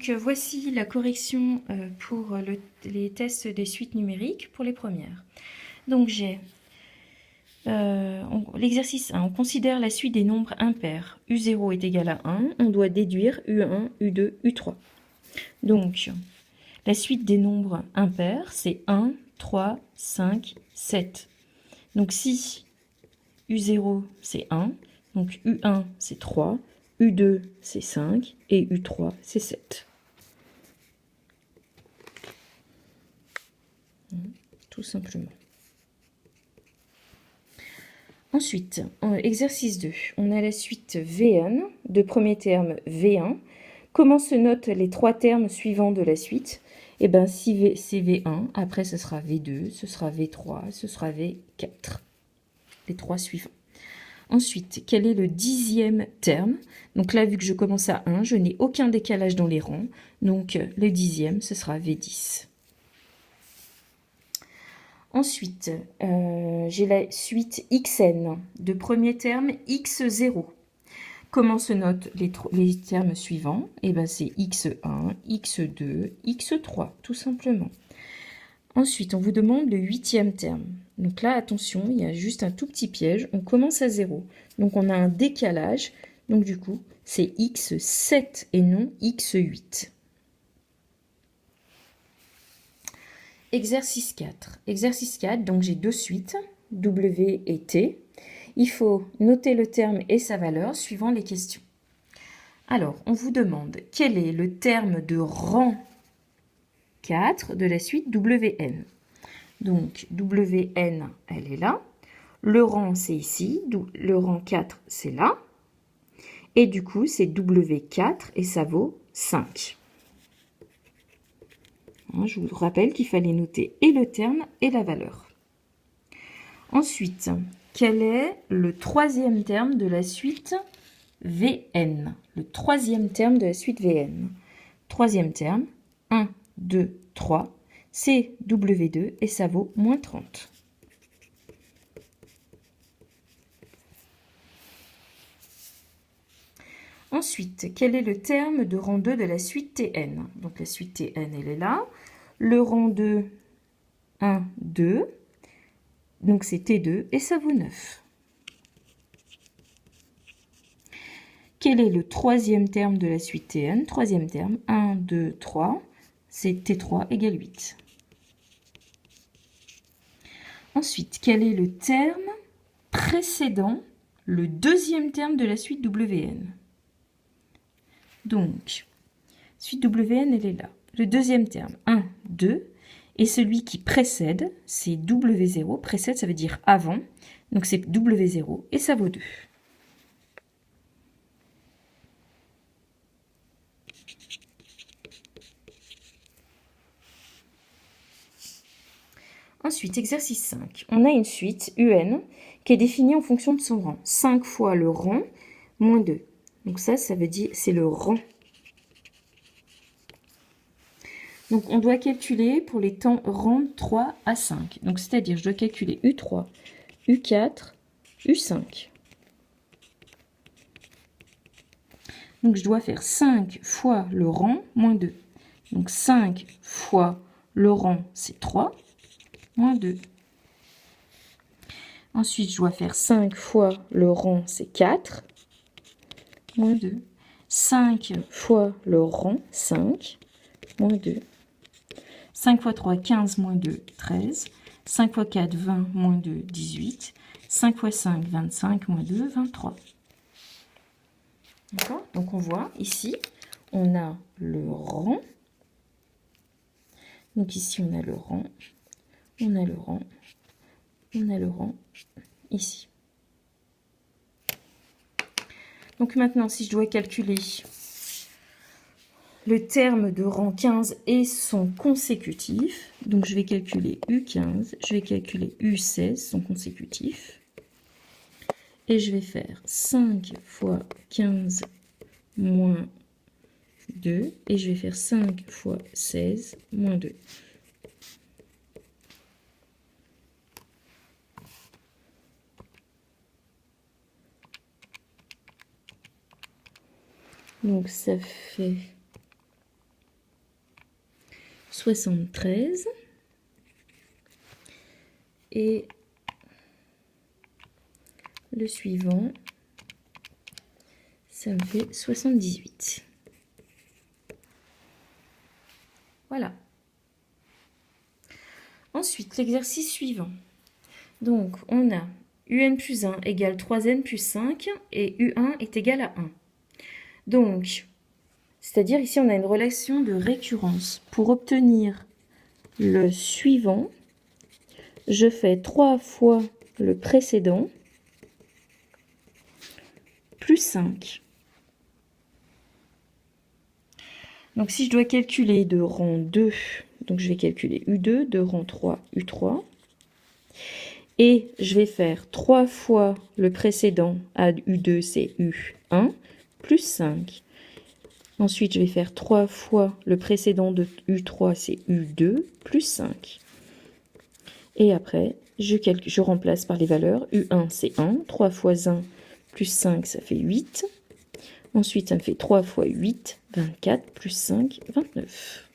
Donc voici la correction pour les tests des suites numériques pour les premières. Donc j'ai l'exercice 1, on considère la suite des nombres impairs. U0 est égal à 1, on doit déduire U1, U2, U3. Donc la suite des nombres impairs, c'est 1, 3, 5, 7. Donc si U0 c'est 1, donc U1 c'est 3, U2 c'est 5 et U3 c'est 7. Tout simplement. Ensuite, exercice 2, on a la suite V1, de premier terme V1. Comment se notent les trois termes suivants de la suite? Eh bien, si c'est V1, après ce sera V2, ce sera V3, ce sera V4. Les trois suivants. Ensuite, quel est le 10e terme? Donc là, vu que je commence à 1, je n'ai aucun décalage dans les rangs. Donc le 10e, ce sera V10. Ensuite, j'ai la suite xn, de premier terme x0. Comment se notent les termes suivants? Eh bien, c'est x1, x2, x3, tout simplement. Ensuite, on vous demande le 8e terme. Donc là, attention, il y a juste un tout petit piège. On commence à 0. Donc on a un décalage. Donc du coup, c'est x7 et non x8. Exercice 4. Exercice 4, donc j'ai deux suites, W et T. Il faut noter le terme et sa valeur suivant les questions. Alors, on vous demande quel est le terme de rang 4 de la suite WN. Donc, WN, elle est là. Le rang, c'est ici. Le rang 4, c'est là. Et du coup, c'est W4 et ça vaut 5. Je vous rappelle qu'il fallait noter et le terme et la valeur. Ensuite, quel est le troisième terme de la suite VN? Le troisième terme de la suite VN. Troisième terme, 1, 2, 3, c'est W2 et ça vaut moins 30. Ensuite, quel est le terme de rang 2 de la suite TN? Donc la suite TN, elle est là. Le rang 2, 1, 2. Donc c'est T2 et ça vaut 9. Quel est le troisième terme de la suite TN? Troisième terme, 1, 2, 3. C'est T3 égale 8. Ensuite, quel est le terme précédent le deuxième terme de la suite WN? Donc, suite WN, elle est là. Le deuxième terme, 1, 2. Et celui qui précède, c'est W0. Précède, ça veut dire avant. Donc, c'est W0 et ça vaut 2. Ensuite, exercice 5. On a une suite UN qui est définie en fonction de son rang. 5 fois le rang moins 2. Donc ça veut dire c'est le rang. Donc on doit calculer pour les temps rang 3 à 5. Donc c'est-à-dire je dois calculer U3, U4, U5. Donc je dois faire 5 fois le rang moins 2. Donc 5 fois le rang, c'est 3, moins 2. Ensuite, je dois faire 5 fois le rang, c'est 4, moins 2. 5 fois le rang, 5, moins 2. 5 fois 3, 15, moins 2, 13. 5 fois 4, 20, moins 2, 18. 5 fois 5, 25, moins 2, 23. D'accord? Donc on voit ici, on a le rang. Donc ici, on a le rang, on a le rang, on a le rang ici. Donc maintenant, si je dois calculer le terme de rang 15 et son consécutif, donc je vais calculer U15, je vais calculer U16, son consécutif, et je vais faire 5 fois 15 moins 2, et je vais faire 5 fois 16 moins 2. Donc ça fait 73. Et le suivant, ça me fait 78. Voilà. Ensuite, l'exercice suivant. Donc, on a UN plus 1 égale 3N plus 5 et U1 est égal à 1. Donc, c'est-à-dire ici, on a une relation de récurrence. Pour obtenir le suivant, je fais 3 fois le précédent plus 5. Donc, si je dois calculer de rang 2, donc je vais calculer U2, de rang 3, U3. Et je vais faire 3 fois le précédent à U2, c'est U1, plus 5. Ensuite, je vais faire 3 fois le précédent de U3, c'est U2, plus 5. Et après, je remplace par les valeurs. U1, c'est 1. 3 fois 1 plus 5, ça fait 8. Ensuite, ça me fait 3 fois 8, 24, plus 5, 29.